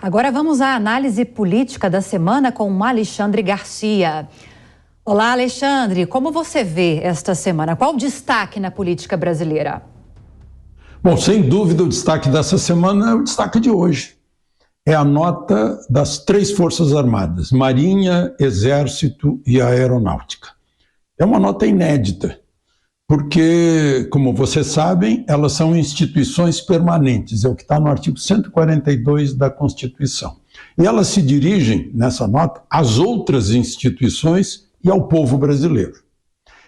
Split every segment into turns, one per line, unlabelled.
Agora vamos à análise política da semana com Alexandre Garcia. Olá, Alexandre, como você vê esta semana? Qual o destaque na política brasileira?
Bom, sem dúvida o destaque dessa semana é o destaque de hoje. É a nota das 3 Forças Armadas, Marinha, Exército e Aeronáutica. É uma nota inédita, porque, como vocês sabem, elas são instituições permanentes, é o que está no artigo 142 da Constituição. E elas se dirigem, nessa nota, às outras instituições e ao povo brasileiro.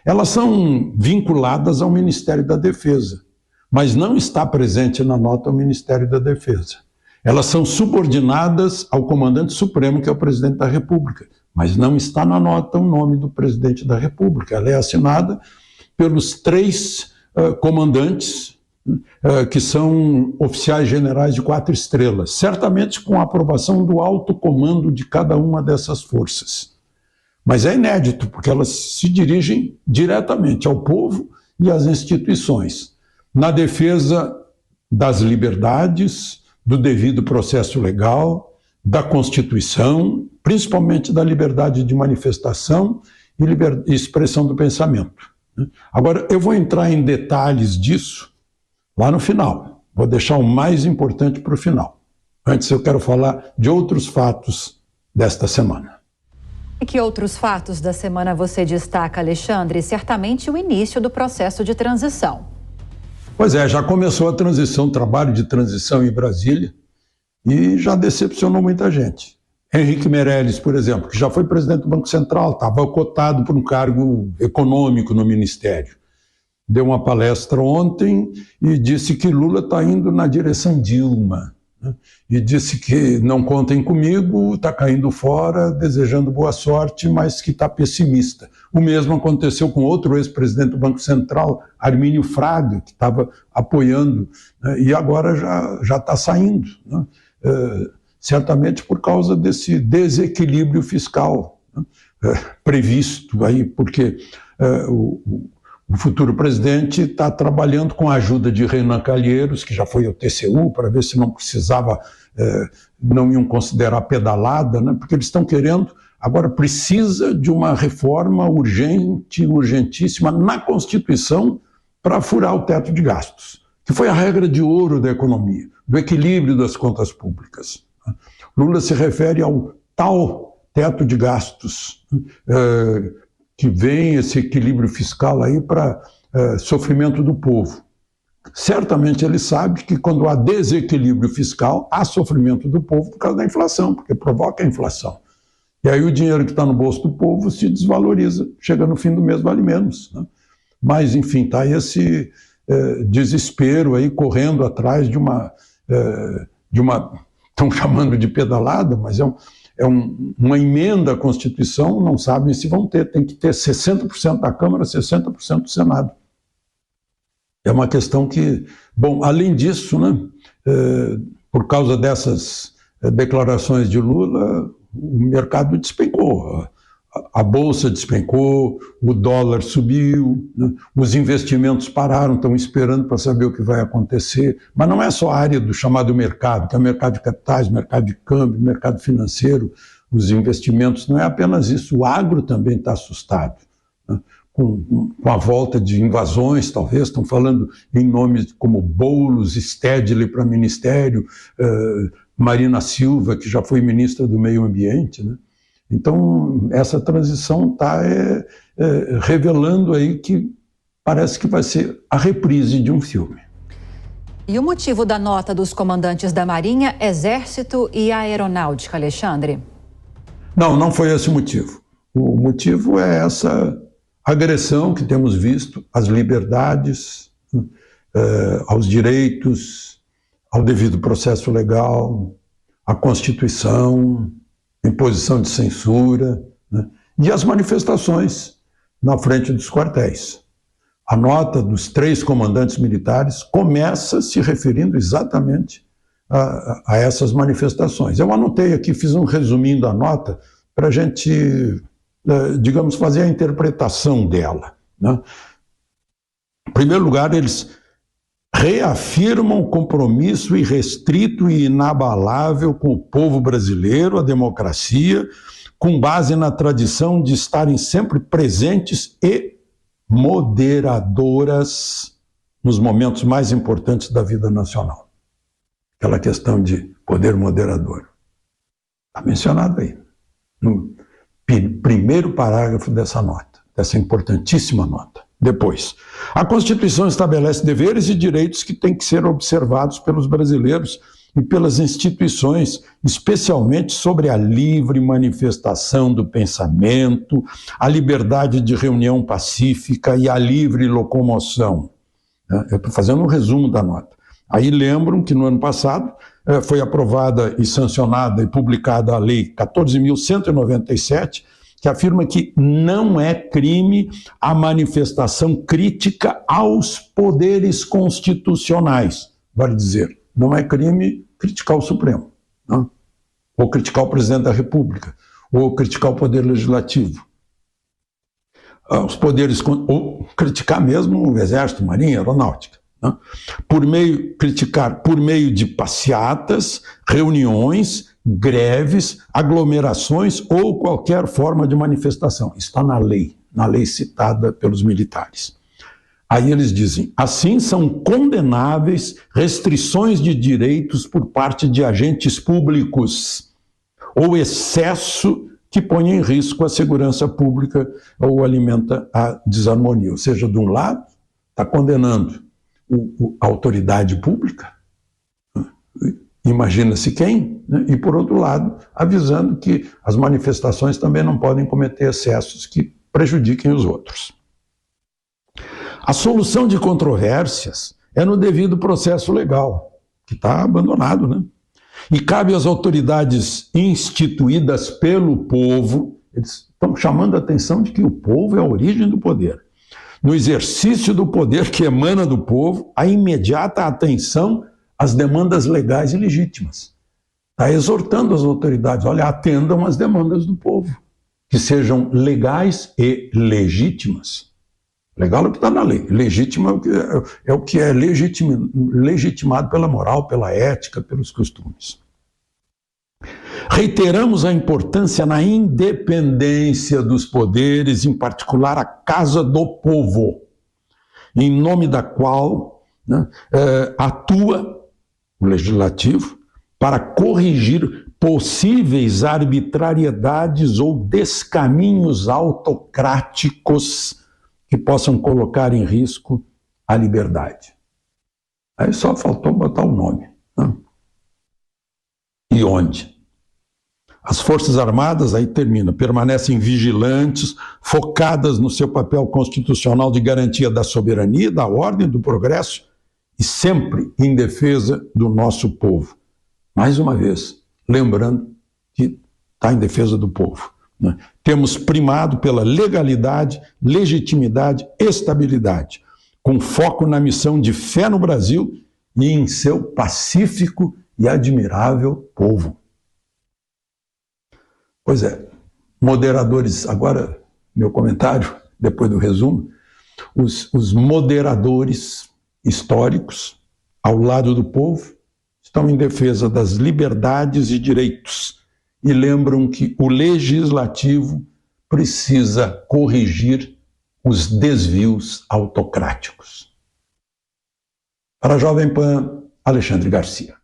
Elas são vinculadas ao Ministério da Defesa, mas não está presente na nota o Ministério da Defesa. Elas são subordinadas ao Comandante Supremo, que é o Presidente da República, mas não está na nota o nome do Presidente da República. Ela é assinada pelos 3 comandantes, que são oficiais generais de 4 estrelas, certamente com a aprovação do alto comando de cada uma dessas forças. Mas é inédito, porque elas se dirigem diretamente ao povo e às instituições, na defesa das liberdades, do devido processo legal, da Constituição, principalmente da liberdade de manifestação e expressão do pensamento. Agora, eu vou entrar em detalhes disso lá no final. Vou deixar o mais importante para o final. Antes, eu quero falar de outros fatos desta semana.
E que outros fatos da semana você destaca, Alexandre? Certamente o início do processo de transição.
Pois é, já começou a transição, o trabalho de transição em Brasília, e já decepcionou muita gente. Henrique Meirelles, por exemplo, que já foi presidente do Banco Central, estava cotado por um cargo econômico no Ministério. Deu uma palestra ontem e disse que Lula está indo na direção Dilma, né? E disse que não contem comigo, está caindo fora, desejando boa sorte, mas que está pessimista. O mesmo aconteceu com outro ex-presidente do Banco Central, Armínio Fraga, que estava apoiando, né? E agora já está saindo, né? Certamente por causa desse desequilíbrio fiscal, né? Previsto aí, porque o futuro presidente está trabalhando com a ajuda de Renan Calheiros, que já foi ao TCU, para ver se não precisava, não iam considerar pedalada, né? Porque eles estão querendo, agora precisa de uma reforma urgente, urgentíssima na Constituição para furar o teto de gastos, que foi a regra de ouro da economia, do equilíbrio das contas públicas. Lula se refere ao tal teto de gastos, que vem esse equilíbrio fiscal aí para sofrimento do povo. Certamente ele sabe que quando há desequilíbrio fiscal, há sofrimento do povo por causa da inflação, porque provoca a inflação. E aí o dinheiro que está no bolso do povo se desvaloriza, chega no fim do mês vale menos, né? Mas, enfim, está esse desespero aí correndo atrás de uma, estão chamando de pedalada, mas uma emenda à Constituição, não sabem se vão ter, tem que ter 60% da Câmara, 60% do Senado. É uma questão que, bom, além disso, né, por causa dessas declarações de Lula, o mercado despencou, a bolsa despencou, o dólar subiu, né, os investimentos pararam, estão esperando para saber o que vai acontecer, mas não é só a área do chamado mercado, que é o mercado de capitais, mercado de câmbio, mercado financeiro, os investimentos, não é apenas isso, o agro também está assustado, né, com a volta de invasões, talvez, estão falando em nomes como Boulos, Stedley para ministério, Marina Silva, que já foi ministra do Meio Ambiente, né? Então, essa transição está revelando aí que parece que vai ser a reprise de um filme.
E o motivo da nota dos comandantes da Marinha, Exército e Aeronáutica, Alexandre?
Não foi esse o motivo. O motivo é essa agressão que temos visto às liberdades, aos direitos, ao devido processo legal, à Constituição, imposição de censura, né? E as manifestações na frente dos quartéis. A nota dos 3 comandantes militares começa se referindo exatamente a essas manifestações. Eu anotei aqui, fiz um resuminho da nota para a gente, digamos, fazer a interpretação dela, né? Em primeiro lugar, eles reafirmam o compromisso irrestrito e inabalável com o povo brasileiro, a democracia, com base na tradição de estarem sempre presentes e moderadoras nos momentos mais importantes da vida nacional. Aquela questão de poder moderador. Está mencionado aí, no primeiro parágrafo dessa nota, dessa importantíssima nota. Depois, a Constituição estabelece deveres e direitos que têm que ser observados pelos brasileiros e pelas instituições, especialmente sobre a livre manifestação do pensamento, a liberdade de reunião pacífica e a livre locomoção. Eu estou fazendo um resumo da nota. Aí lembram que no ano passado foi aprovada e sancionada e publicada a Lei 14.197, que afirma que não é crime a manifestação crítica aos poderes constitucionais. Vale dizer, não é crime criticar o Supremo, não? Ou criticar o presidente da República, ou criticar o Poder Legislativo. Os poderes, ou criticar mesmo o Exército, Marinha, Aeronáutica. Não? Criticar por meio de passeatas, reuniões, greves, aglomerações ou qualquer forma de manifestação. Está na lei citada pelos militares. Aí eles dizem, assim são condenáveis restrições de direitos por parte de agentes públicos ou excesso que põe em risco a segurança pública ou alimenta a desarmonia. Ou seja, de um lado, está condenando a autoridade pública, imagina-se quem, né? E por outro lado, avisando que as manifestações também não podem cometer excessos que prejudiquem os outros. A solução de controvérsias é no devido processo legal, que está abandonado, né? E cabe às autoridades instituídas pelo povo, eles estão chamando a atenção de que o povo é a origem do poder. No exercício do poder que emana do povo, a imediata atenção às demandas legais e legítimas. Está exortando as autoridades, olha, atendam às demandas do povo, que sejam legais e legítimas. Legal é o que está na lei, legítimo é o que é legitimado pela moral, pela ética, pelos costumes. Reiteramos a importância na independência dos poderes, em particular a Casa do Povo, em nome da qual, né, atua o Legislativo para corrigir possíveis arbitrariedades ou descaminhos autocráticos que possam colocar em risco a liberdade. Aí só faltou botar o nome. Né? E onde? As Forças Armadas, aí termina, permanecem vigilantes, focadas no seu papel constitucional de garantia da soberania, da ordem, do progresso e sempre em defesa do nosso povo. Mais uma vez, lembrando que está em defesa do povo. Né? Temos primado pela legalidade, legitimidade, estabilidade, com foco na missão de fé no Brasil e em seu pacífico e admirável povo. Pois é, moderadores, agora meu comentário, depois do resumo, os moderadores históricos, ao lado do povo, estão em defesa das liberdades e direitos e lembram que o legislativo precisa corrigir os desvios autocráticos. Para a Jovem Pan, Alexandre Garcia.